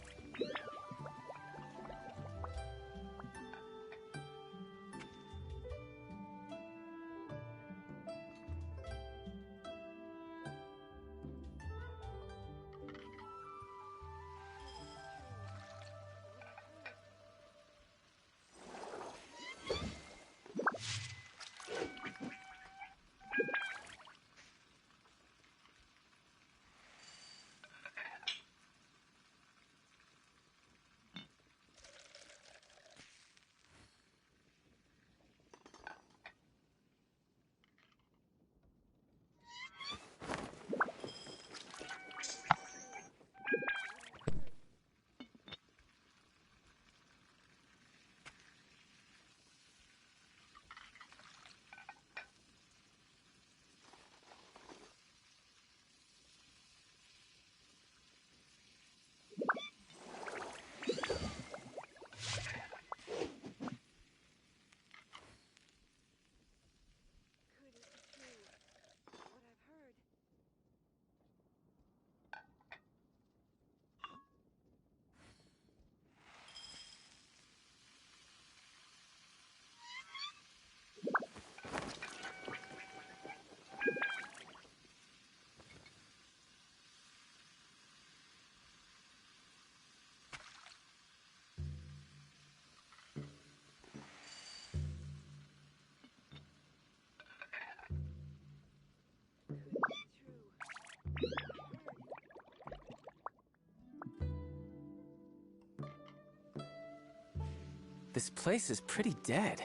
This place is pretty dead.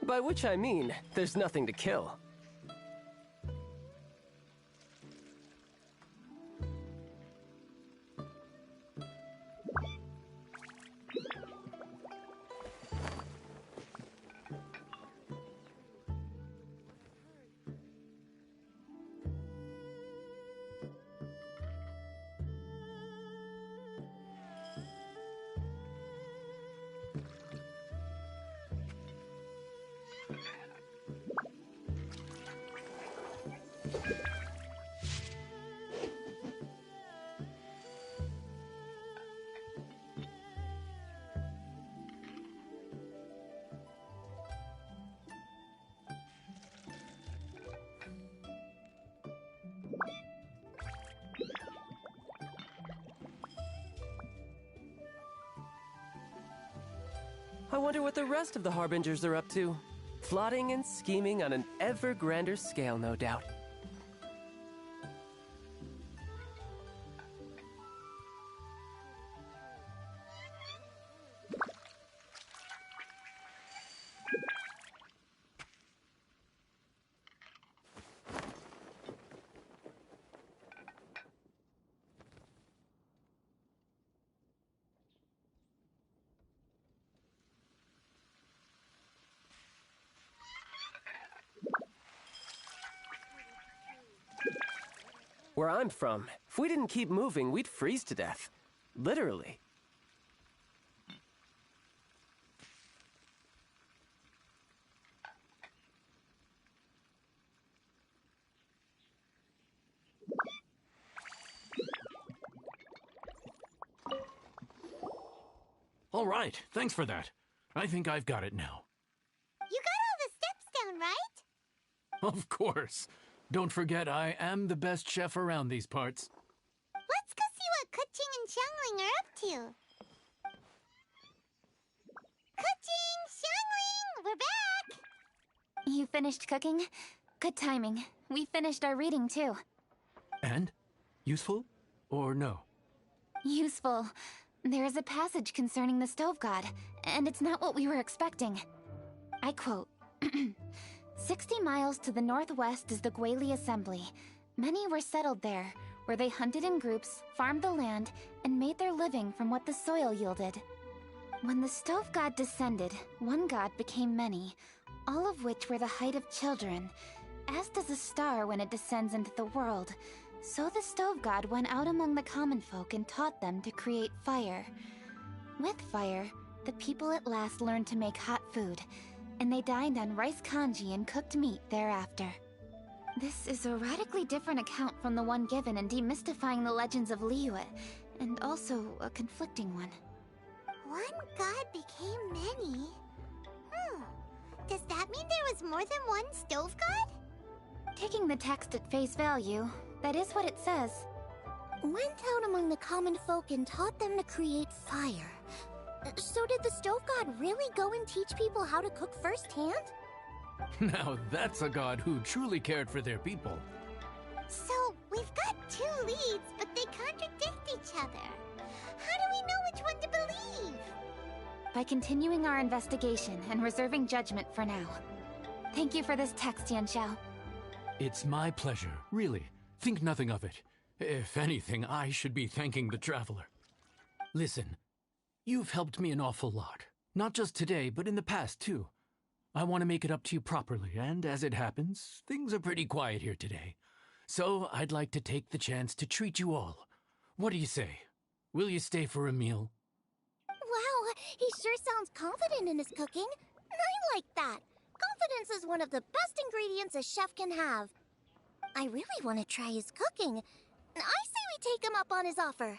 By which I mean, there's nothing to kill. I wonder what the rest of the Harbingers are up to. Plotting and scheming on an ever grander scale, no doubt. Where I'm from, if we didn't keep moving, we'd freeze to death. Literally. All right, thanks for that. I think I've got it now. You got all the steps down, right? Of course. Don't forget, I am the best chef around these parts. Let's go see what Kuching and Xiangling are up to. Kuching! Xiangling! We're back! You finished cooking? Good timing. We finished our reading, too. And? Useful? Or no? Useful. There is a passage concerning the stove god, and it's not what we were expecting. I quote, 60 miles to the northwest is the Guili Assembly. Many were settled there, where they hunted in groups, farmed the land, and made their living from what the soil yielded. When the stove god descended, one god became many, all of which were the height of children. As does a star when it descends into the world, so the stove god went out among the common folk and taught them to create fire. With fire, the people at last learned to make hot food, and they dined on rice congee and cooked meat thereafter. This is a radically different account from the one given in Demystifying the Legends of Liyue, and also a conflicting one. One god became many? Does that mean there was more than one stove god? Taking the text at face value, that is what it says. Went out among the common folk and taught them to create fire. So did the stove god really go and teach people how to cook firsthand? Now that's a god who truly cared for their people. So, we've got two leads, but they contradict each other. How do we know which one to believe? By continuing our investigation and reserving judgment for now. Thank you for this text, Yanxiao. It's my pleasure, really. Think nothing of it. If anything, I should be thanking the traveler. Listen, you've helped me an awful lot. Not just today, but in the past, too. I want to make it up to you properly, and as it happens, things are pretty quiet here today. So I'd like to take the chance to treat you all. What do you say? Will you stay for a meal? Wow, he sure sounds confident in his cooking. I like that. Confidence is one of the best ingredients a chef can have. I really want to try his cooking. I say we take him up on his offer.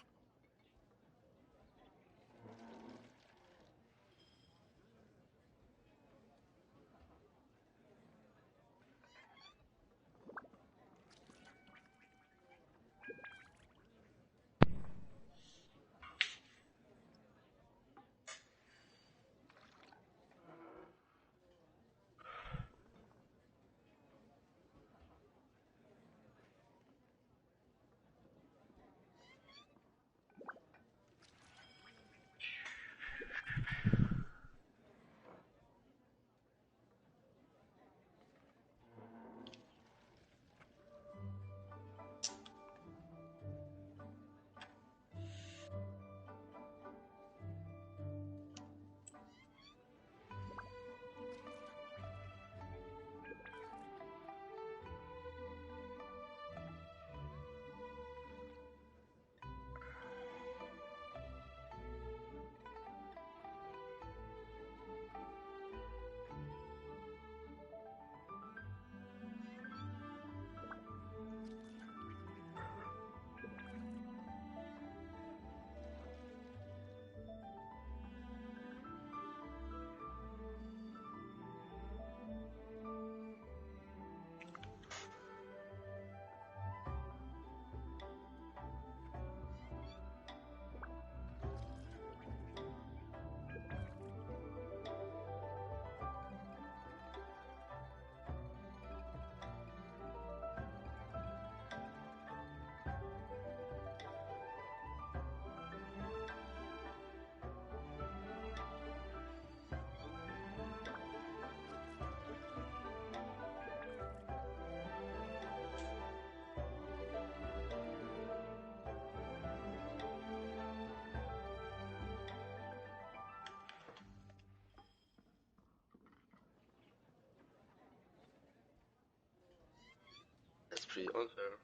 That's pretty unfair.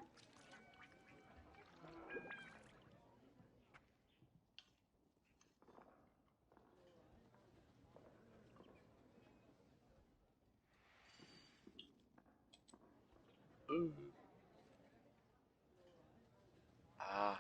Ah.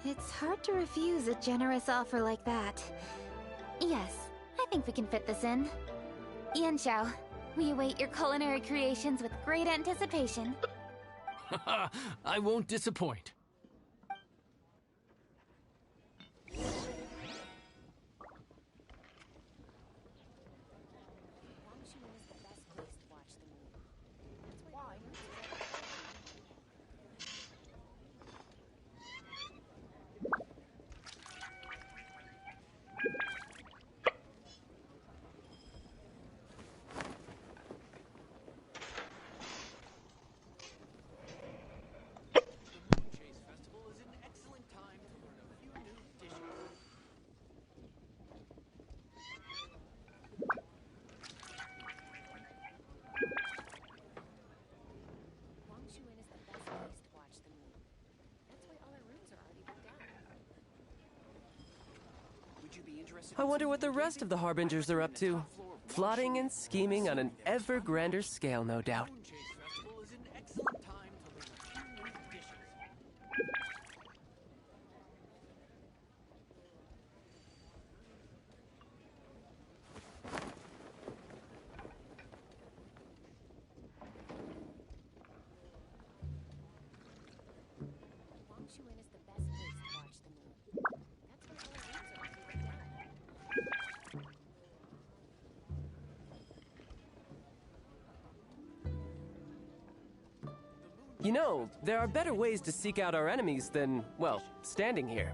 It's hard to refuse a generous offer like that. Yes, I think we can fit this in. Yanxiao, we await your culinary creations with great anticipation. I won't disappoint. I wonder what the rest of the Harbingers are up to. Plotting and scheming on an ever grander scale, no doubt. You know, there are better ways to seek out our enemies than, well, standing here.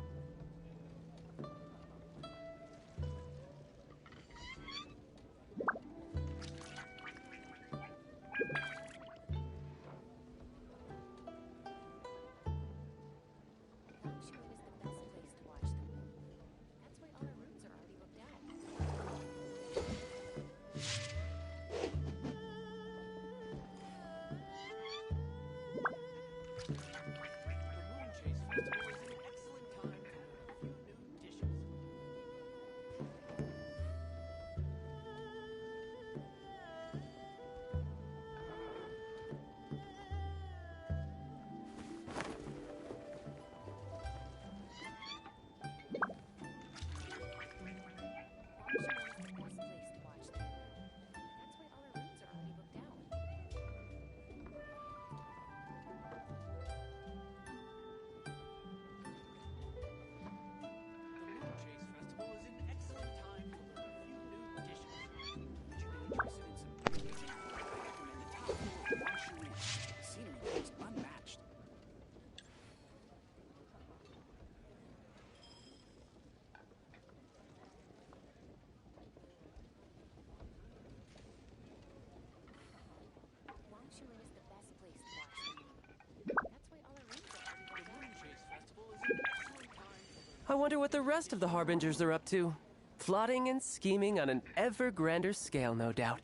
I wonder what the rest of the Harbingers are up to. Plotting and scheming on an ever grander scale, no doubt.